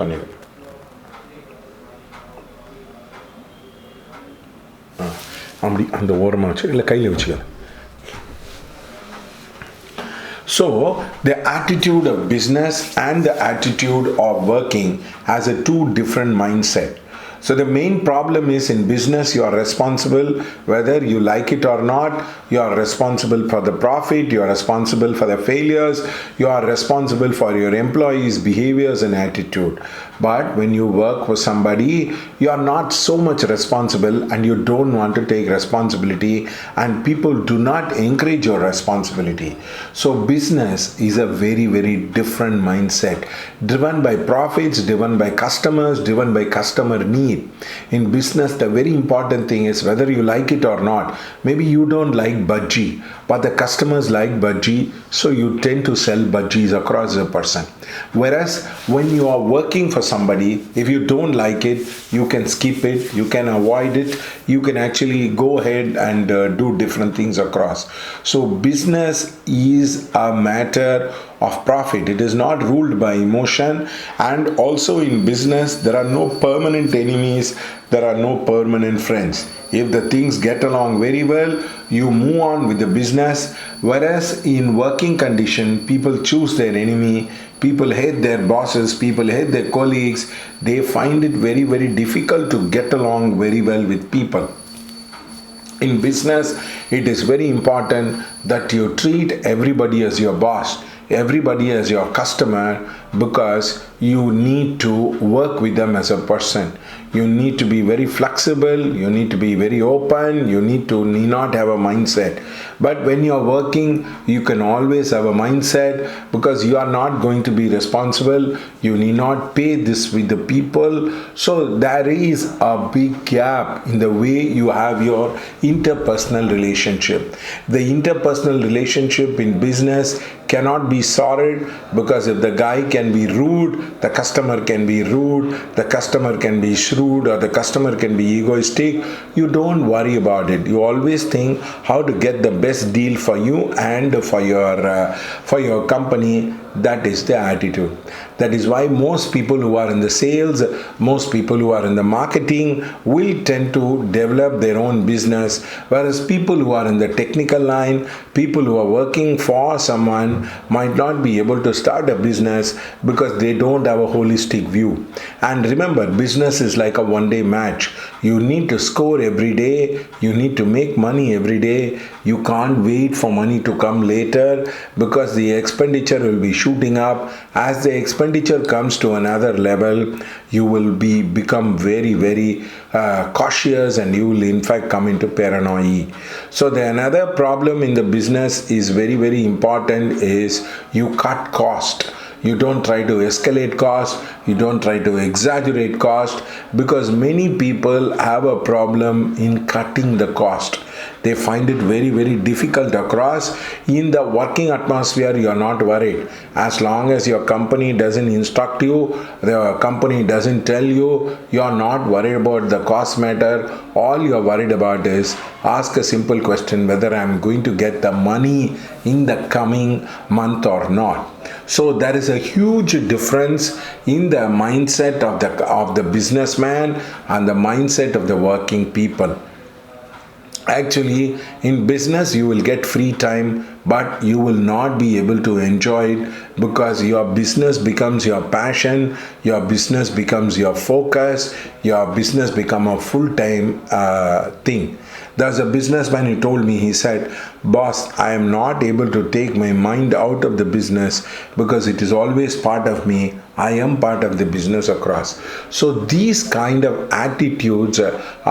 பண்ணிடு. அப்படி அந்த ஓரமாக வச்சு இல்லை கையில் வச்சுக்க. So, the attitude of business and the attitude of working has a two different mindset. So the main problem is in business you are responsible whether you like it or not. You are responsible for the profit, you are responsible for the failures, you are responsible for your employees' behaviors and attitude. But when you work for somebody, you are not so much responsible and you don't want to take responsibility, and people do not encourage your responsibility. So business is a very, very different mindset, driven by profits, driven by customers, driven by customer need. In business, the very important thing is whether you like it or not. Maybe you don't like bhaji, but the customers like bhaji, so you tend to sell bhajis across the person. Whereas when you are working for somebody, if you don't like it, you can skip it, you can avoid it, you can actually go ahead and do different things across. So business is a matter of profit. It is not ruled by emotion, and also in business there are no permanent enemies, there are no permanent friends. If the things get along very well, you move on with the business. Whereas in working condition, people choose their enemy, people hate their bosses, people hate their colleagues. They find it very, very difficult to get along very well with people. In business, it is very important that you treat everybody as your boss, everybody as your customer, because you need to work with them as a person. You need to be very flexible, you need to be very open, you need not have a mindset. But when you are working, you can always have a mindset, because you are not going to be responsible, you need not pay this with the people. So there is a big gap in the way you have your interpersonal relationship. The interpersonal relationship in business cannot be solid, because if the guy can be rude, the customer can be rude, the customer can be shrewd, or the customer can be egoistic. You don't worry about it. You always think how to get the best deal for you and for your company. That is the attitude. That is why most people who are in the sales, most people who are in the marketing will tend to develop their own business, whereas people who are in the technical line, people who are working for someone, might not be able to start a business because they don't have a holistic view. And remember, business is like a one-day match. You need to score every day, you need to make money every day. You can't wait for money to come later, because the expenditure will be shooting up. As the expenditure comes to another level, you will become very, very cautious, and you will in fact come into paranoia. So the another problem in the business is very, very important is you cut cost. You don't try to escalate cost, you don't try to exaggerate cost, because many people have a problem in cutting the cost. They find it very, very difficult across. In the working atmosphere, you are not worried. As long as your company doesn't instruct you, the company doesn't tell you, you are not worried about the cost matter. All you are worried about is ask a simple question, whether I am going to get the money in the coming month or not. So there is a huge difference in the mindset of the businessman and the mindset of the working people. Actually, in business you will get free time, but you will not be able to enjoy it, because your business becomes your passion, your business becomes your focus, your business become a full-time thing. There's a businessman who told me, he said, "Boss, I am not able to take my mind out of the business, because it is always part of me. I am part of the business across." So these kind of attitudes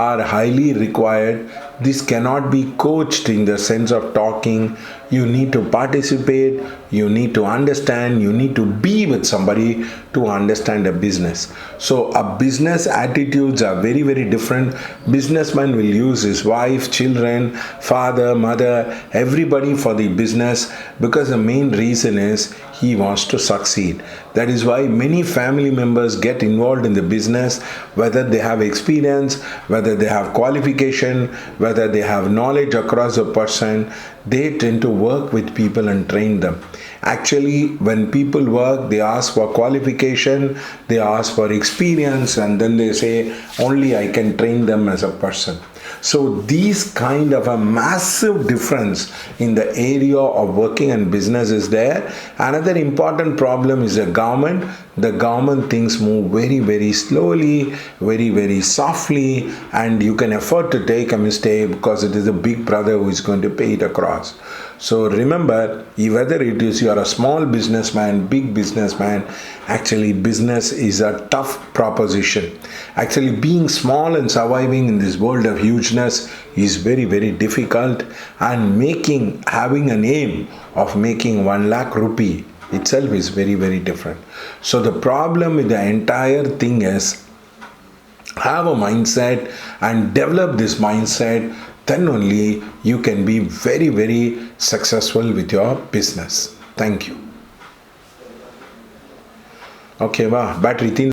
are highly required. This cannot be coached in the sense of talking. You need to participate, you need to understand, you need to be with somebody to understand a business. So a business attitudes are very, very different. Businessman will use his wife, children, father, mother, everybody for the business, because the main reason is he wants to succeed. That is why many family members get involved in the business, whether they have experience, whether they have qualification, whether they have knowledge across a person. they tend to work with people and train them. Actually, when people work, they ask for qualification, they ask for experience, and then they say, only I can train them as a person. So these kind of a massive difference in the area of working and business is there. Another important problem is the government. The government things move very, very slowly, very, very softly, and you can afford to take a mistake because it is a big brother who is going to pay it across. So remember, whether it is you are a small businessman, big businessman, actually business is a tough proposition. Actually being small and surviving in this world of hugeness is very, very difficult, and having an aim of making 1 lakh rupee itself is very, very different. So the problem with the entire thing is, have a mindset and develop this mindset, then only you can be very, very successful with your business. Thank you. Okay, wow, battery 3